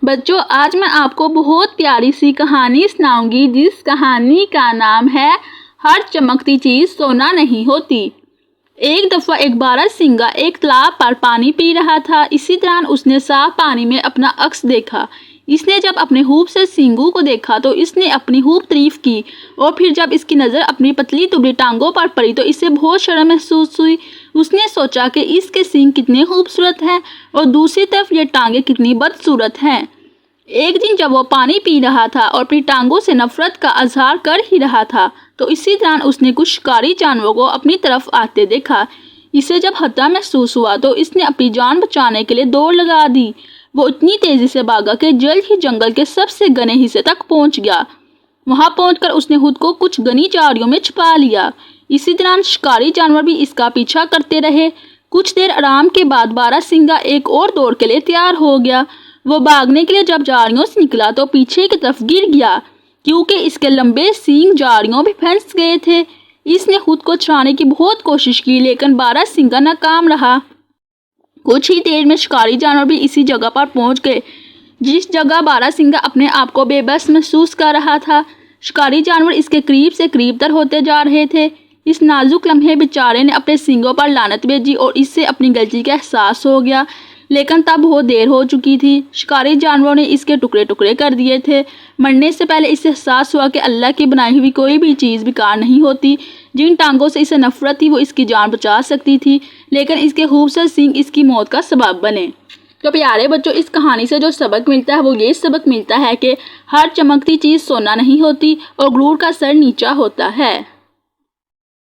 بچوں، آج میں آپ کو بہت پیاری سی کہانی سناؤں گی جس کہانی کا نام ہے ہر چمکتی چیز سونا نہیں ہوتی۔ ایک دفعہ ایک باراسنگا ایک تالاب پر پانی پی رہا تھا۔ اسی دوران اس نے صاف پانی میں اپنا عکس دیکھا۔ اس نے جب اپنے خوبصورت سینگوں کو دیکھا تو اس نے اپنی خوب تعریف کی، اور پھر جب اس کی نظر اپنی پتلی دبلی ٹانگوں پر پڑی تو اسے بہت شرم محسوس ہوئی۔ اس نے سوچا کہ اس کے سینگ کتنے خوبصورت ہیں اور دوسری طرف یہ ٹانگیں کتنی بدصورت ہیں۔ ایک دن جب وہ پانی پی رہا تھا اور اپنی ٹانگوں سے نفرت کا اظہار کر ہی رہا تھا تو اسی دوران اس نے کچھ شکاری جانوروں کو اپنی طرف آتے دیکھا۔ اسے جب خطرہ محسوس ہوا تو اس نے اپنی جان بچانے کے لیے دوڑ لگا دی۔ وہ اتنی تیزی سے بھاگا کہ جلد ہی جنگل کے سب سے گھنے حصے تک پہنچ گیا۔ وہاں پہنچ کر اس نے خود کو کچھ گھنی جھاڑیوں میں چھپا لیا۔ اسی دوران شکاری جانور بھی اس کا پیچھا کرتے رہے۔ کچھ دیر آرام کے بعد باراسنگا ایک اور دوڑ کے لیے تیار ہو گیا۔ وہ بھاگنے کے لیے جب جھاڑیوں سے نکلا تو پیچھے کی طرف گر گیا، کیونکہ اس کے لمبے سینگ جھاڑیوں میں پھنس گئے تھے۔ اس نے خود کو چھڑانے کی بہت کوشش کی لیکن باراسنگا ناکام رہا۔ کچھ ہی دیر میں شکاری جانور بھی اسی جگہ پر پہنچ گئے جس جگہ باراسنگا اپنے آپ کو بے بس محسوس کر رہا تھا۔ شکاری جانور اس کے قریب سے قریب تر ہوتے جا رہے تھے۔ اس نازک لمحے بیچارے نے اپنے سینگوں پر لعنت بھیجی اور اس سے اپنی غلطی کا احساس ہو گیا، لیکن تب بہت دیر ہو چکی تھی۔ شکاری جانوروں نے اس کے ٹکڑے ٹکڑے کر دیے تھے۔ مرنے سے پہلے اسے احساس ہوا کہ اللہ کی بنائی ہوئی کوئی بھی چیز بیکار نہیں ہوتی۔ جن ٹانگوں سے اسے نفرت تھی وہ اس کی جان بچا سکتی تھی، لیکن اس کے خوبصورت سینگ اس کی موت کا سبب بنے۔ تو پیارے بچوں، اس کہانی سے جو سبق ملتا ہے وہ یہ سبق ملتا ہے کہ ہر چمکتی چیز سونا نہیں ہوتی اور غرور کا سر نیچا ہوتا ہے۔